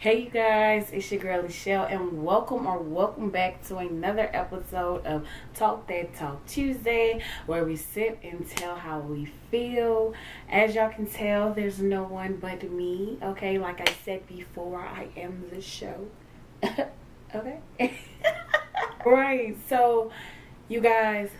Hey you guys, it's your girl Michelle and welcome back to another episode of Talk That Talk Tuesday, where we sit and tell how we feel. As y'all can tell, there's no one but me, okay? Like I said before, I am the show. Okay? Right, so you guys,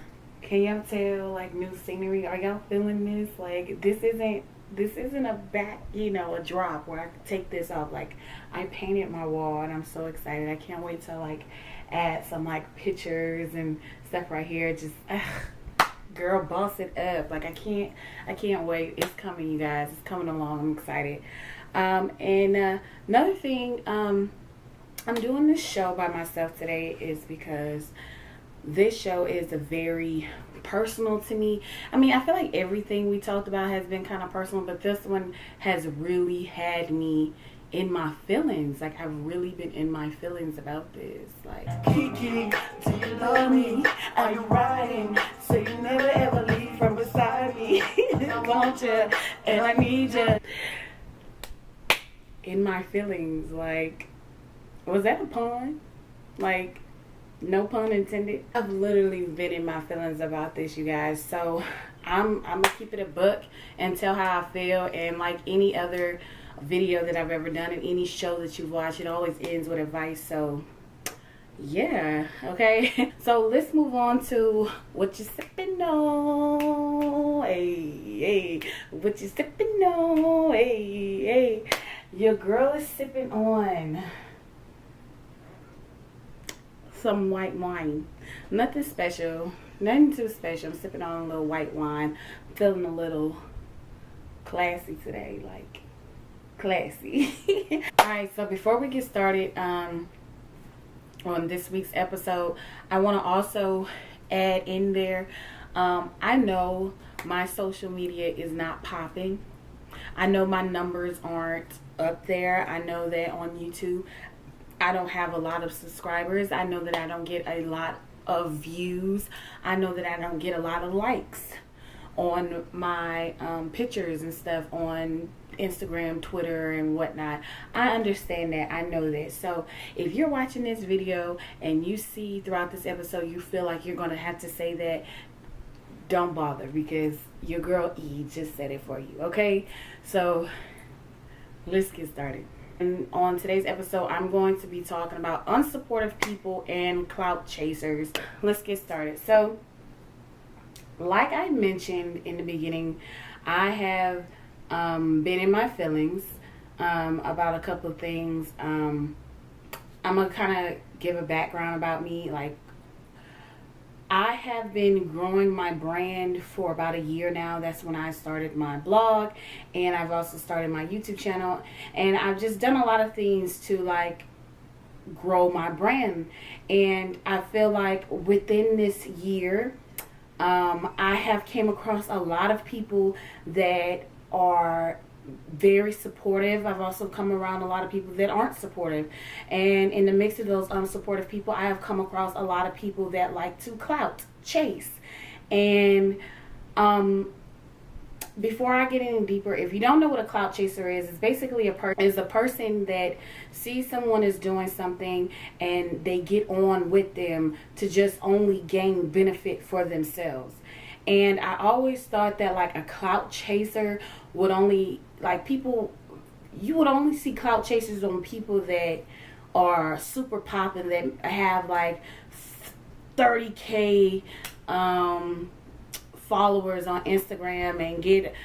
can y'all tell, like, new scenery? Are y'all feeling this? Like, this isn't a back, a drop where I can take this off. Like, I painted my wall and I'm so excited. I can't wait to like add some like pictures and stuff right here. Just girl, boss it up. Like I can't wait. It's coming, you guys. It's coming along. I'm excited. Another thing, I'm doing this show by myself today is because this show is very personal to me. I mean, I feel like everything we talked about has been kind of personal, but this one has really had me in my feelings. Like, I've really been in my feelings about this. Like, Kiki, do you love me? Are you riding? So you never ever leave from beside me. I want you and I need you. In my feelings. Like, was that a pun? Like, no pun intended. I've literally been in my feelings about this, you guys. So I'm gonna keep it a buck and tell how I feel. And like any other video that I've ever done and any show that you've watched, it always ends with advice. So yeah, okay. So let's move on to what you sipping on. Hey, what you sipping on. Hey, your girl is sipping on some white wine. Nothing special, nothing too special. I'm sipping on a little white wine. I'm feeling a little classy today, like classy. Alright, so before we get started on this week's episode, I want to also add in there, I know my social media is not popping. I know my numbers aren't up there. I know that on YouTube I don't have a lot of subscribers. I know that I don't get a lot of views. I know that I don't get a lot of likes on my pictures and stuff on Instagram, Twitter, and whatnot. I understand that. I know that. So if you're watching this video and you see throughout this episode you feel like you're going to have to say that, don't bother, because your girl E just said it for you, okay? So let's get started. And on today's episode, I'm going to be talking about unsupportive people and clout chasers. Let's get started. So, like I mentioned in the beginning, I have been in my feelings about a couple of things. I'm going to kind of give a background about me. Like, I have been growing my brand for about a year now. That's when I started my blog, and I've also started my YouTube channel, and I've just done a lot of things to like grow my brand. And I feel like within this year, I have came across a lot of people that are very supportive. I've also come around a lot of people that aren't supportive, and in the mix of those unsupportive people, I have come across a lot of people that like to clout chase. And before I get any deeper, if you don't know what a clout chaser is, it's basically a person that sees someone is doing something and they get on with them to just only gain benefit for themselves. And I always thought that like a clout chaser would only, like, people, you would only see clout chasers on people that are super popping, that have like 30K followers on Instagram and get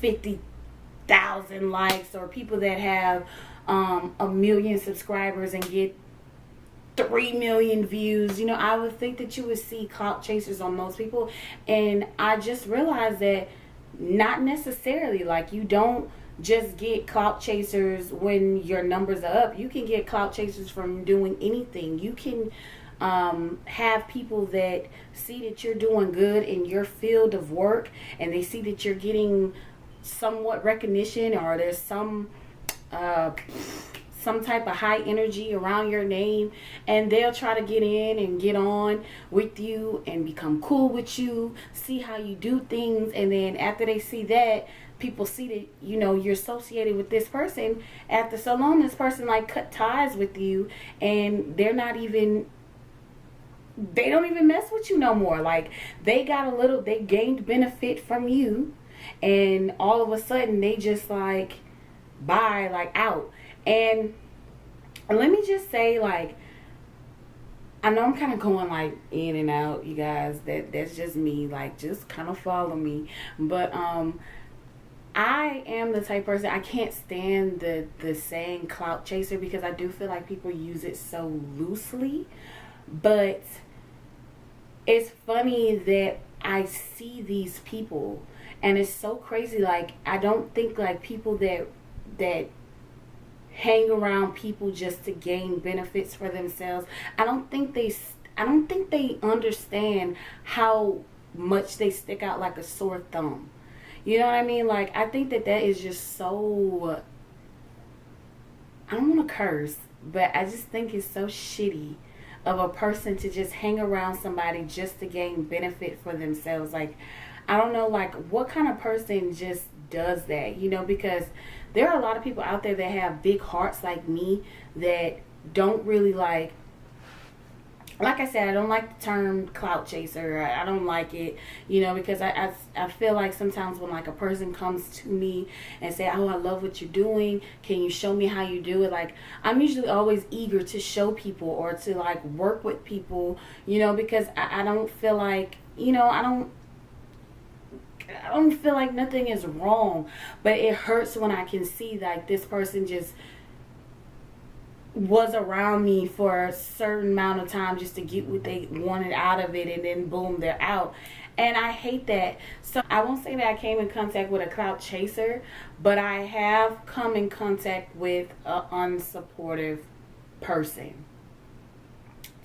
50,000 likes, or people that have 1 million subscribers and get 3 million views. I would think that you would see clout chasers on those people, and I just realized that not necessarily. Like, you don't just get clout chasers when your numbers are up. You can get clout chasers from doing anything. You can have people that see that you're doing good in your field of work, and they see that you're getting somewhat recognition, or there's some type of high energy around your name, and they'll try to get in and get on with you and become cool with you, see how you do things, and then after they see that, people see that, you know, you're associated with this person. After so long, this person like cut ties with you, and they don't even mess with you no more. Like, they gained benefit from you, and all of a sudden they just like, bye, like, out. And let me just say, like, I know I'm kind of going like in and out, you guys. That's just me. Like, just kind of follow me. But I am the type of person, I can't stand the saying clout chaser, because I do feel like people use it so loosely. But it's funny that I see these people, and it's so crazy. Like, I don't think like people that hang around people just to gain benefits for themselves, I don't think they understand how much they stick out like a sore thumb. You know what I mean? Like, I think that is just so, I don't want to curse, but I just think it's so shitty of a person to just hang around somebody just to gain benefit for themselves. Like, I don't know, like, what kind of person just does that, you know? Because there are a lot of people out there that have big hearts like me that don't really like I said, I don't like the term clout chaser. I don't like it, you know, because I feel like sometimes when like a person comes to me and say, oh, I love what you're doing, can you show me how you do it? Like, I'm usually always eager to show people or to like work with people, you know, because I don't feel like, you know, I don't feel like nothing is wrong, but it hurts when I can see like this person just was around me for a certain amount of time just to get what they wanted out of it, and then boom, they're out. And I hate that. So I won't say that I came in contact with a clout chaser, but I have come in contact with an unsupportive person.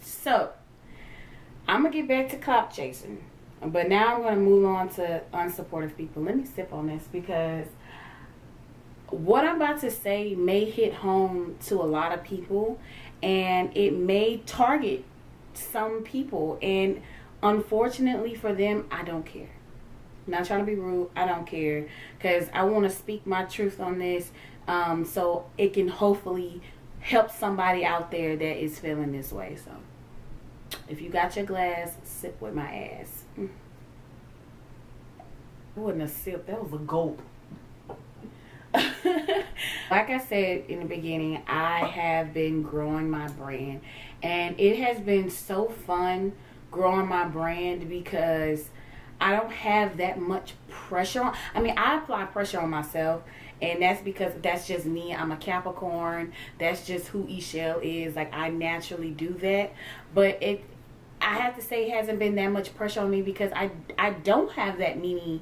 So I'm gonna get back to clout chasing, but now I'm gonna move on to unsupportive people. Let me sip on this, because what I'm about to say may hit home to a lot of people, and it may target some people, and unfortunately for them, I don't care. I'm not trying to be rude. I don't care, because I want to speak my truth on this, so it can hopefully help somebody out there that is feeling this way. So if you got your glass, sip with my ass. That wasn't a sip, that was a gulp. Like I said in the beginning, I have been growing my brand, and it has been so fun growing my brand because I don't have that much pressure on. I mean, I apply pressure on myself, and that's because that's just me. I'm a Capricorn. That's just who Ishelle is. Like, I naturally do that. But I have to say, it hasn't been that much pressure on me because I don't have that many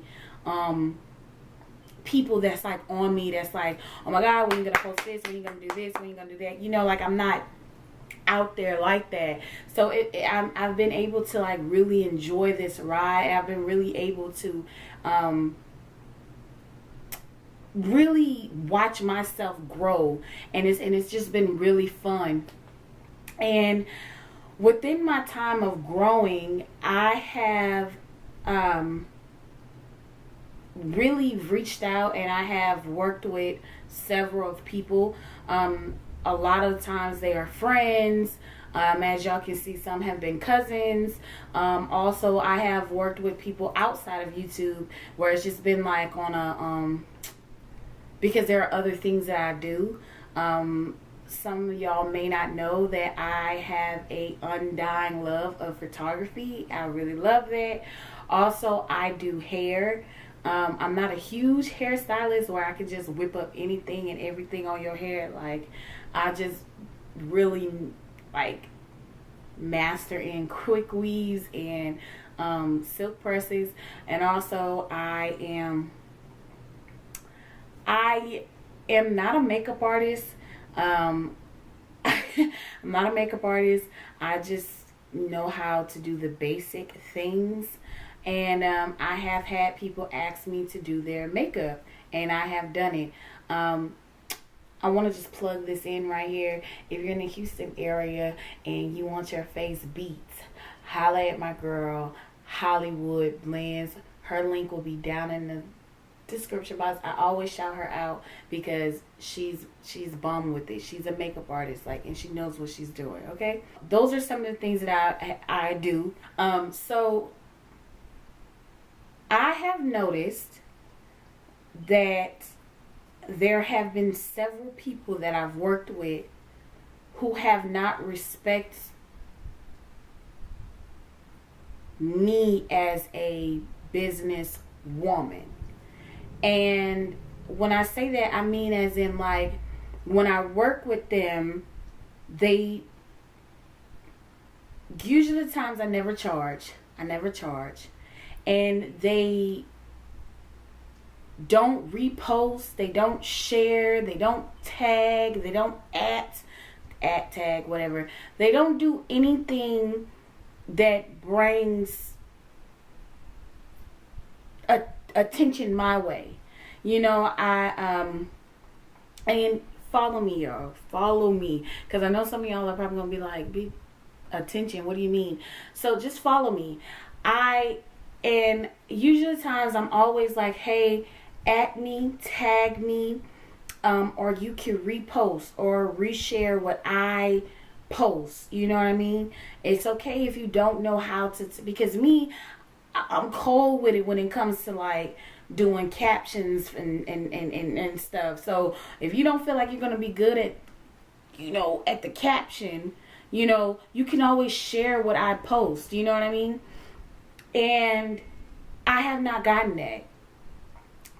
people that's like on me, that's like, oh my God, when you gonna post this, when you gonna do this, when you gonna do that, you know, like, I'm not out there like that. So I've been able to like really enjoy this ride. I've been really able to really watch myself grow, and it's just been really fun. And within my time of growing, I have really reached out, and I have worked with several people. A lot of times they are friends. As y'all can see, some have been cousins. Also, I have worked with people outside of YouTube where it's just been like on a because there are other things that I do. Some of y'all may not know that I have a undying love of photography. I really love that. Also, I do hair. I'm not a huge hairstylist where I can just whip up anything and everything on your hair. Like, I just really like master in quick weaves and silk presses. And also, I am not a makeup artist. I'm not a makeup artist. I just know how to do the basic things. And I have had people ask me to do their makeup, and I have done it. I want to just plug this in right here. If you're in the Houston area and you want your face beat, holla at my girl, Hollywood Blends. Her link will be down in the description box, I always shout her out because she's bum with it. She's a makeup artist, like, and she knows what she's doing. Okay, those are some of the things that I do. So I have noticed that there have been several people that I've worked with who have not respected me as a business woman. And when I say that, I mean as in, like, when I work with them, they usually the times I never charge, and they don't repost, they don't share, they don't tag, they don't tag, whatever. They don't do anything that brings attention my way. You know, and follow me, y'all. Follow me. Because I know some of y'all are probably going to be like, "Be attention, what do you mean?" So just follow me. And usually times I'm always like, hey, at me, tag me, or you can repost or reshare what I post. You know what I mean? It's okay if you don't know how to, because me, I'm cold with it when it comes to like doing captions and stuff. So if you don't feel like you're going to be good at, you know, at the caption, you know, you can always share what I post. You know what I mean? And I have not gotten that.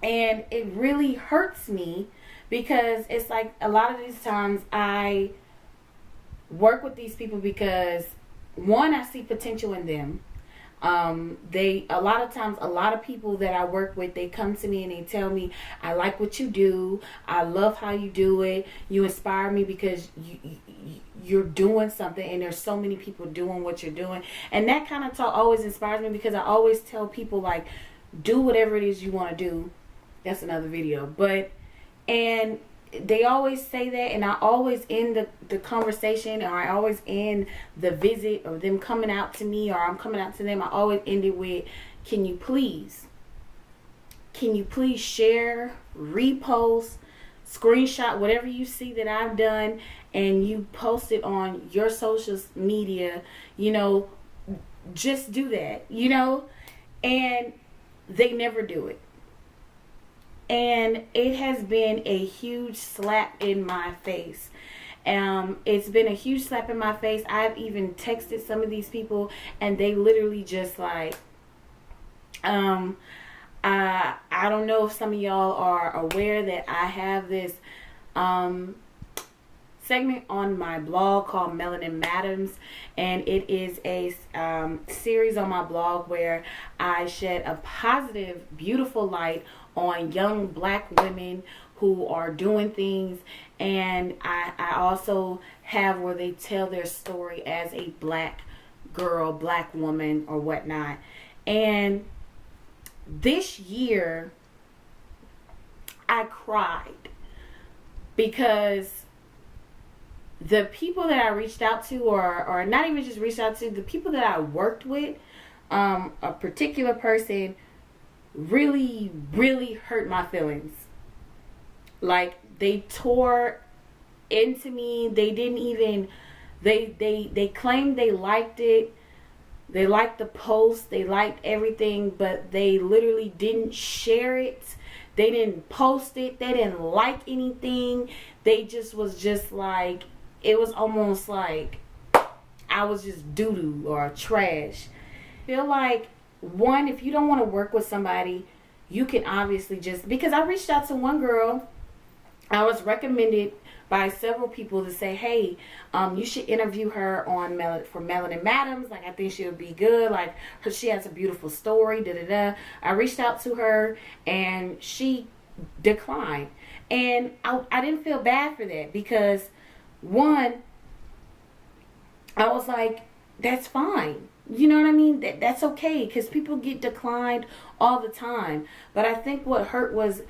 And it really hurts me because it's like a lot of these times I work with these people because, one, I see potential in them. A lot of times, a lot of people that I work with, they come to me and they tell me, I like what you do. I love how you do it. You inspire me because you're doing something, and there's so many people doing what you're doing. And that kind of talk always inspires me because I always tell people, like, do whatever it is you want to do. That's another video. And they always say that, and I always end the conversation, or I always end the visit, or them coming out to me, or I'm coming out to them. I always end it with, can you please share, repost, screenshot whatever you see that I've done, and you post it on your social media, you know, just do that, you know. And they never do it. And it has been a huge slap in my face. It's been a huge slap in my face. I've even texted some of these people, and they literally just like, I don't know if some of y'all are aware that I have this segment on my blog called Melanin Madams, and it is a series on my blog where I shed a positive, beautiful light on young black women who are doing things, and I also have where they tell their story as a black girl, black woman, or whatnot. And this year I cried because the people that I reached out to, or not even just reached out to, the people that I worked with, a particular person really, really hurt my feelings. Like, they tore into me. They didn't even, they claimed they liked it. They liked the post. They liked everything, but they literally didn't share it. They didn't post it. They didn't like anything. They just was just like, it was almost like I was just doo-doo or trash. I feel like, one, if you don't want to work with somebody, you can obviously just, because I reached out to one girl, I was recommended by several people to say, hey, you should interview her on for Melanin Madams. Like, I think she would be good. Like, she has a beautiful story, da-da-da. I reached out to her, and she declined. And I didn't feel bad for that because, one, I was like, that's fine. You know what I mean? That's okay, because people get declined all the time. But I think what hurt was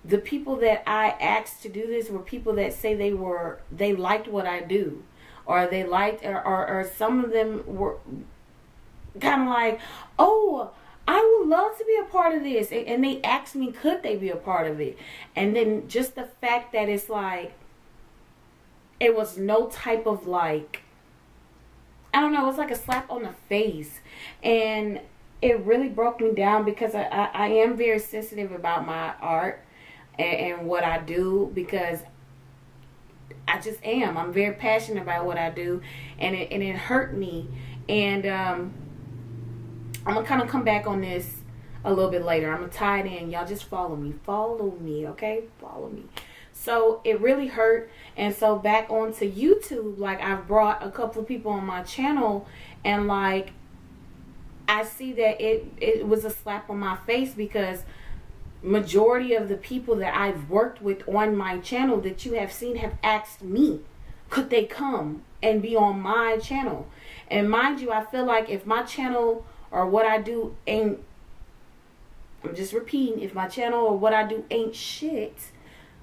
the people that I asked to do this were people that say they liked what I do, or they liked, or some of them were kind of like, oh, I would love to be a part of this. And they asked me, could they be a part of it? And then just the fact that it's like, it was no type of like, I don't know, it was like a slap on the face. And it really broke me down because I am very sensitive about my art and what I do, because I just am. I'm very passionate about what I do, and it hurt me. And I'm gonna kind of come back on this a little bit later. I'm gonna tie it in. Y'all just follow me, okay? Follow me. So it really hurt. And so back onto YouTube, like, I've brought a couple of people on my channel, and like, I see that it was a slap on my face, because majority of the people that I've worked with on my channel that you have seen have asked me, could they come and be on my channel? And mind you, I feel like if my channel or what I do ain't, I'm just repeating, if my channel or what I do ain't shit,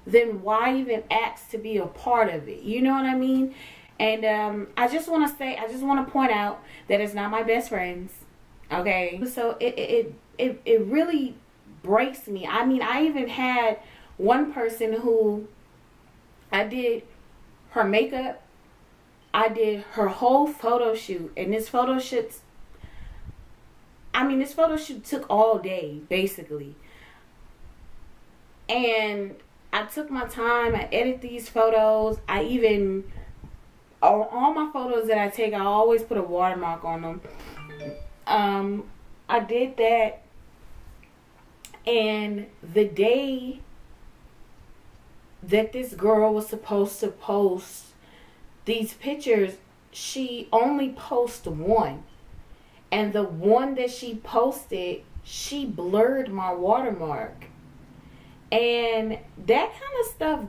then why even ask to be a part of it? You know what I mean? And I just want to point out that it's not my best friends. Okay, so it really breaks me. I mean, I even had one person who I did her makeup, I did her whole photo shoot, and this photo shoot took all day, basically. And I took my time, I edit these photos, I even, all my photos that I take, I always put a watermark on them. I did that, and the day that this girl was supposed to post these pictures, she only posted one, and the one that she posted, she blurred my watermark. And that kind of stuff,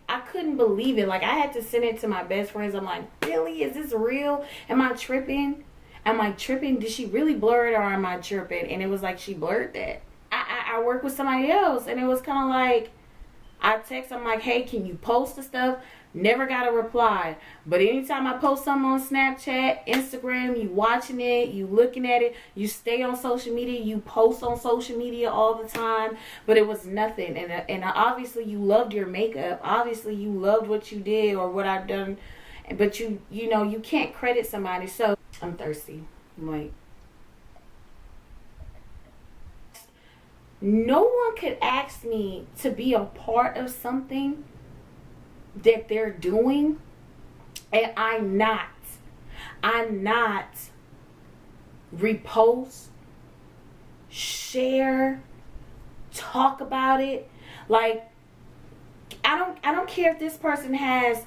I couldn't believe it. Like, I had to send it to my best friends. I'm like, really? Is this real? Am I tripping? Did she really blur it, or am I tripping? And it was like, she blurred that. I work with somebody else, and it was kind of like, I text, I'm like, hey, can you post the stuff? Never got a reply. But anytime I post something on Snapchat, Instagram, you watching it, you looking at it, you stay on social media, you post on social media all the time, but it was nothing. And obviously you loved your makeup. Obviously you loved what you did or what I've done. But you know, you can't credit somebody. So I'm thirsty. I'm like, no one could ask me to be a part of something that they're doing, and I'm not repost, share, talk about it. Like, I don't care if this person has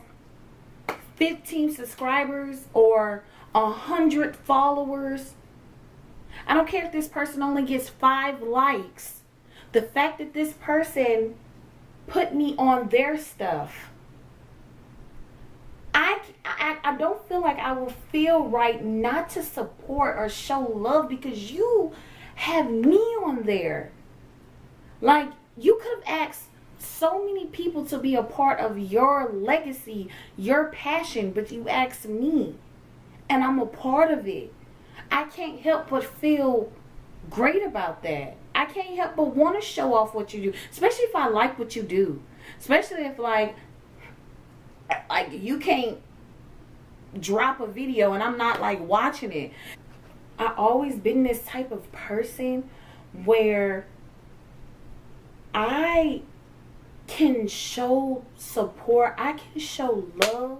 15 subscribers or 100 followers. I don't care if this person only gets 5 likes. The fact that this person put me on their stuff, I don't feel like I will feel right not to support or show love, because you have me on there. Like, you could have asked so many people to be a part of your legacy, your passion, but you asked me, and I'm a part of it. I can't help but feel great about that. I can't help but want to show off what you do, especially if I like what you do. Especially if like you can't drop a video and I'm not like watching it. I always been this type of person where I can show support, I can show love,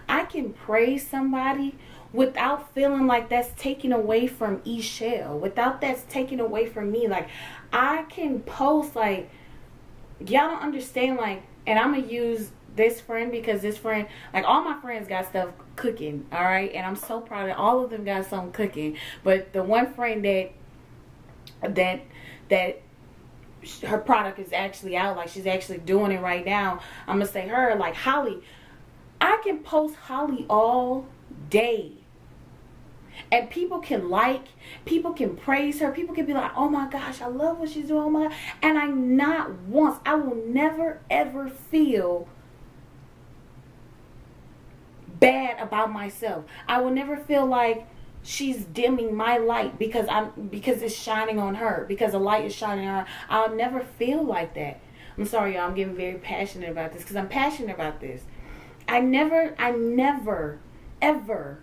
I can praise somebody without feeling like that's taken away from Eshell, without that's taken away from me. Like, I can post, like, y'all don't understand, like, and I'm gonna use this friend because this friend, like, all my friends got stuff cooking, all right, and I'm so proud of all of them got something cooking. But the one friend that her product is actually out, like, she's actually doing it right now, I'm gonna say her, like, Holly, I can post Holly all day, and people can like, people can praise her, people can be like, oh my gosh, I love what she's doing, oh my God. And I will never ever feel bad about myself. I will never feel like she's dimming my light because it's shining on her, because the light is shining on her. I'll never feel like that. I'm sorry, y'all, I'm getting very passionate about this because I'm passionate about this. I never, ever,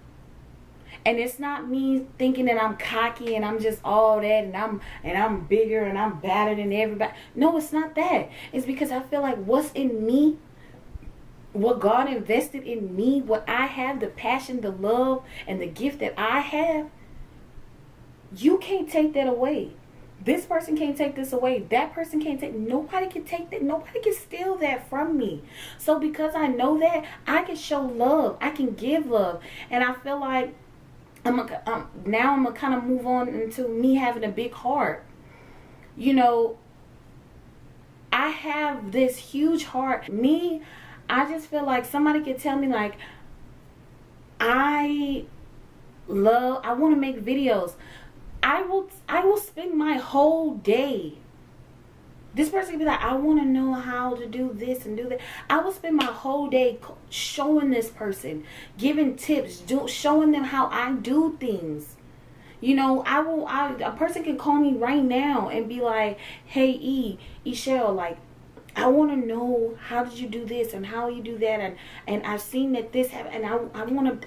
and it's not me thinking that I'm cocky and I'm just all that and I'm bigger and I'm better than everybody. No, it's not that. It's because I feel like what's in me, what God invested in me, what I have, the passion, the love, and the gift that I have, you can't take that away. This person can't take this away. That person can't take, nobody can take that. Nobody can steal that from me. So because I know that, I can show love. I can give love. And I feel like now I'm going to kind of move on into me having a big heart. You know, I have this huge heart. I just feel like somebody could tell me, like, I want to make videos. I will spend my whole day. This person could be like, I want to know how to do this and do that. I will spend my whole day showing this person, giving tips, showing them how I do things. You know, a person can call me right now and be like, hey, Eshell, like, I want to know, how did you do this and how you do that, and I've seen that this happened, and I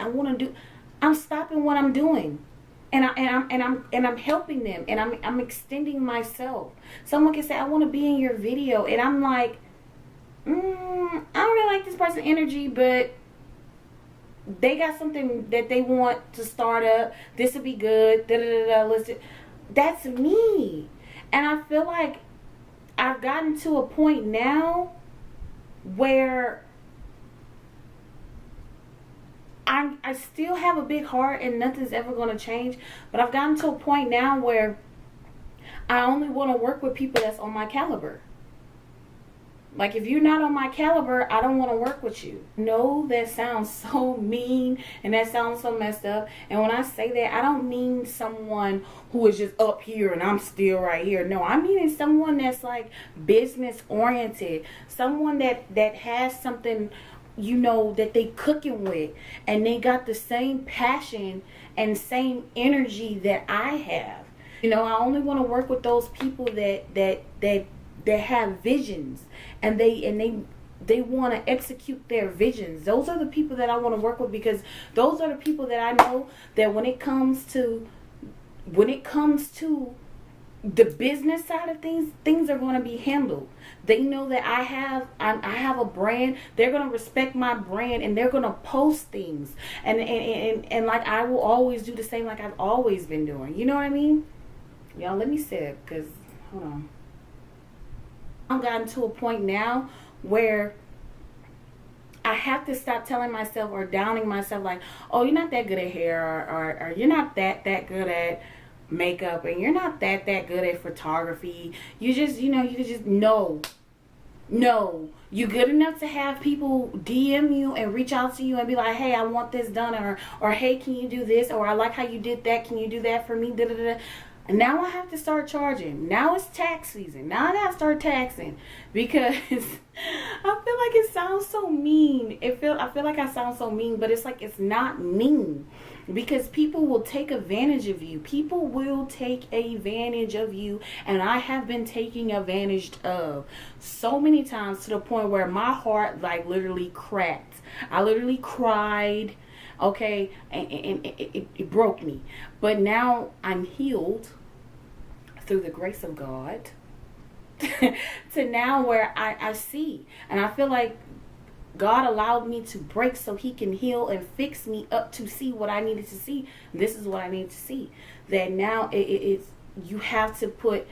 want to do. I'm stopping what I'm doing, and I'm helping them, and I'm extending myself. Someone can say, I want to be in your video, and I'm like, I don't really like this person's energy, but they got something that they want to start up. This would be good. Listen, that's me, and I feel like I've gotten to a point now where I still have a big heart and nothing's ever going to change. But I've gotten to a point now where I only want to work with people that's on my caliber. Like, if you're not on my caliber, I don't want to work with you. No, that sounds so mean and that sounds so messed up. And when I say that, I don't mean someone who is just up here and I'm still right here. No, I mean someone that's like business oriented. Someone that has something, you know, that they cooking with, and they got the same passion and same energy that I have. You know, I only want to work with those people that have visions, and they want to execute their visions. Those are the people that I want to work with, because those are the people that I know that when it comes to the business side of things are going to be handled. They know that I have a brand. They're going to respect my brand, and they're going to post things, and like I will always do the same, like I've always been doing. You know what I mean? Y'all, let me say it, because hold on. I've gotten to a point now where I have to stop telling myself or downing myself, like, oh, you're not that good at hair, or you're not that good at makeup, and you're not that good at photography. You just, no. You good enough to have people DM you and reach out to you and be like, hey, I want this done, or hey, can you do this, or I like how you did that, can you do that for me, da da da. And now I have to start charging. Now it's tax season. Now I gotta start taxing, because I feel like it sounds so mean. I feel like I sound so mean, but it's like, it's not mean, because people will take advantage of you. People will take advantage of you, and I have been taken advantage of so many times, to the point where my heart like literally cracked. I literally cried. Okay, and it broke me. But now I'm healed through the grace of God to now where I see. And I feel like God allowed me to break so he can heal and fix me up to see what I needed to see. This is what I needed to see. That now it's you have to put,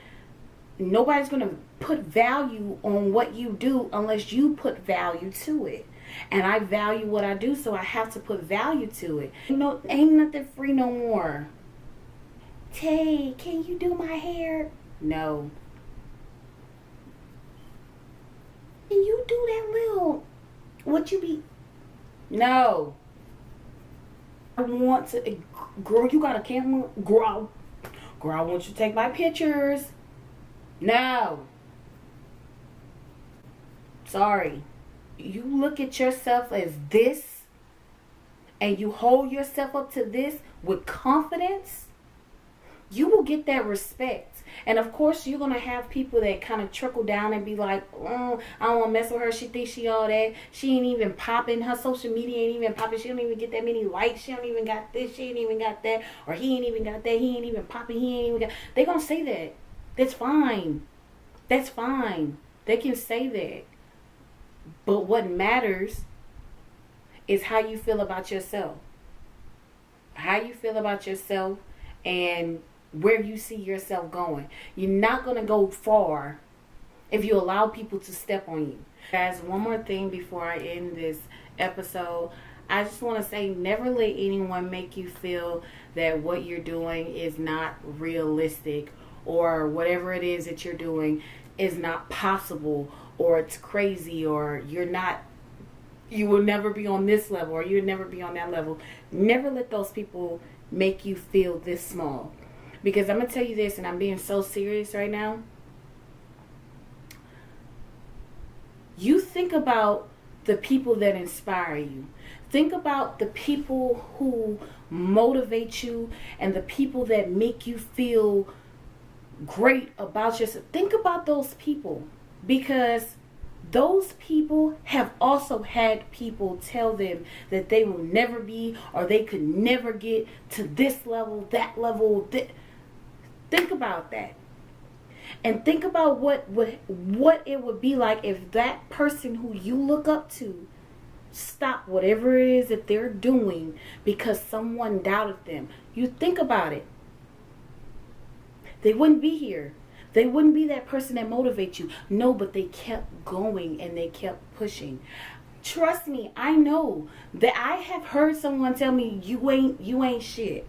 nobody's going to put value on what you do unless you put value to it. And I value what I do, so I have to put value to it. No, ain't nothing free no more. Tay, can you do my hair? No. Can you do that little, what you be? No. I want to, girl, you got a camera? Girl, I want you to take my pictures. No. Sorry. You look at yourself as this, and you hold yourself up to this with confidence, you will get that respect. And of course, you're going to have people that kind of trickle down and be like, I don't want to mess with her. She thinks she all that. She ain't even popping. Her social media ain't even popping. She don't even get that many likes. She don't even got this. She ain't even got that. Or he ain't even got that. He ain't even popping. He ain't even got. They're going to say that. That's fine. That's fine. They can say that. But what matters is how you feel about yourself. How you feel about yourself and where you see yourself going. You're not going to go far if you allow people to step on you. Guys, one more thing before I end this episode. I just want to say, never let anyone make you feel that what you're doing is not realistic, or whatever it is that you're doing is not possible, or it's crazy, or you will never be on this level, or you'll never be on that level. Never let those people make you feel this small. Because I'm going to tell you this, and I'm being so serious right now. You think about the people that inspire you. Think about the people who motivate you and the people that make you feel great about yourself. Think about those people, because those people have also had people tell them that they will never be, or they could never get to this level, that level. Think about that. And think about what it would be like if that person who you look up to stopped whatever it is that they're doing because someone doubted them. You think about it. They wouldn't be here. They wouldn't be that person that motivates you. No, but they kept going and they kept pushing. Trust me, I know that I have heard someone tell me, you ain't shit.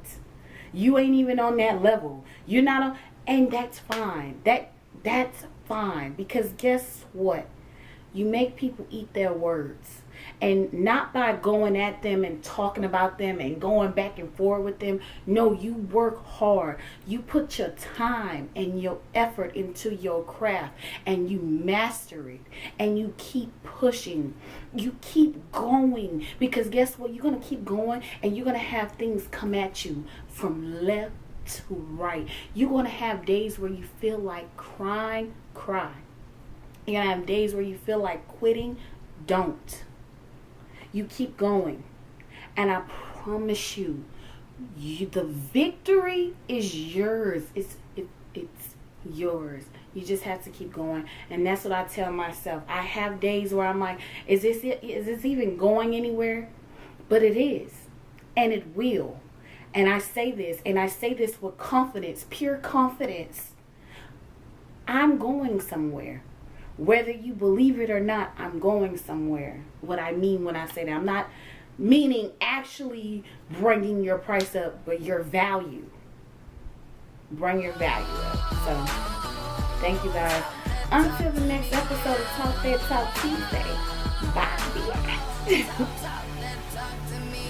You ain't even on that level. You're not on, and that's fine. That's fine, because guess what? You make people eat their words. And not by going at them and talking about them and going back and forth with them. No, you work hard. You put your time and your effort into your craft, and you master it, and you keep pushing. You keep going, because guess what? You're going to keep going, and you're going to have things come at you from left to right. You're going to have days where you feel like crying, cry. You're going to have days where you feel like quitting. Don't. You keep going, and I promise you, the victory is yours. It's yours. You just have to keep going, and that's what I tell myself. I have days where I'm like, is this it? Is this even going anywhere? But it is, and it will. And I say this with confidence, pure confidence. I'm going somewhere. Whether you believe it or not, I'm going somewhere. What I mean when I say that, I'm not meaning actually bringing your price up, but your value. Bring your value up. So, thank you guys. Until the next episode of Talk That Talk Tuesday. Bye.